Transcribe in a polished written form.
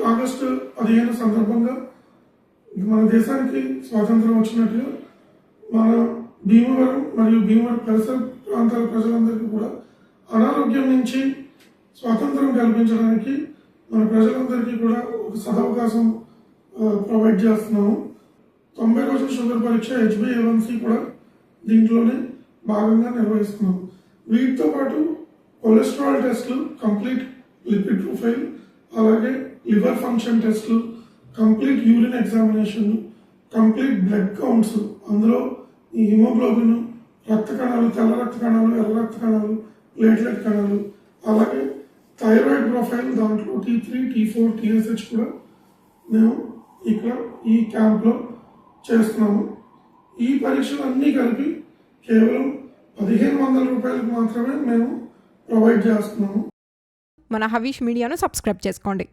August 15 సందర్భంగా మన దేశానికి స్వాతంత్రం వచ్చినట్టుగా మన భీమవరం మరియు భీమవరం పరిసర ప్రాంతాల ప్రజలందరికీ కూడా అనారోగ్యం నుంచి స్వాతంత్రం కల్పించడానికి మన ప్రజలందరికీ కూడా ఒక సదవకాశం ప్రొవైడ్ చేస్తున్నాము. 90 రోజుల షుగర్ పరీక్ష HbA1c కూడా దీంట్లోనే భాగంగా నిర్వహిస్తున్నాము. వీటితో పాటు కొలెస్ట్రాల్ టెస్టులు, కంప్లీట్ లిపిడ్ ప్రొఫైల్, అలాగే లివర్ ఫంక్షన్ టెస్టులు, complete urine examination, complete blood counts, అందులో ఈ హిమోగ్లోబిన్, రక్త కణాలు, తెల్ల రక్త కణాలు, ఎర్ర రక్త కణాలు, ప్లేట్లెట్ కణాలు, అలాగే థైరాయిడ్ ప్రొఫైల్, దాంట్లో T3, T4, TSH కూడా మేము ఇక్కడ ఈ క్యాంప్లో చేస్తున్నాము. ఈ పరీక్షలు అన్నీ కలిపి కేవలం 1500 రూపాయలకు మాత్రమే మేము ప్రొవైడ్ చేస్తున్నాము. మన హవీష్ మీడియాను సబ్స్క్రైబ్ చేసుకోండి.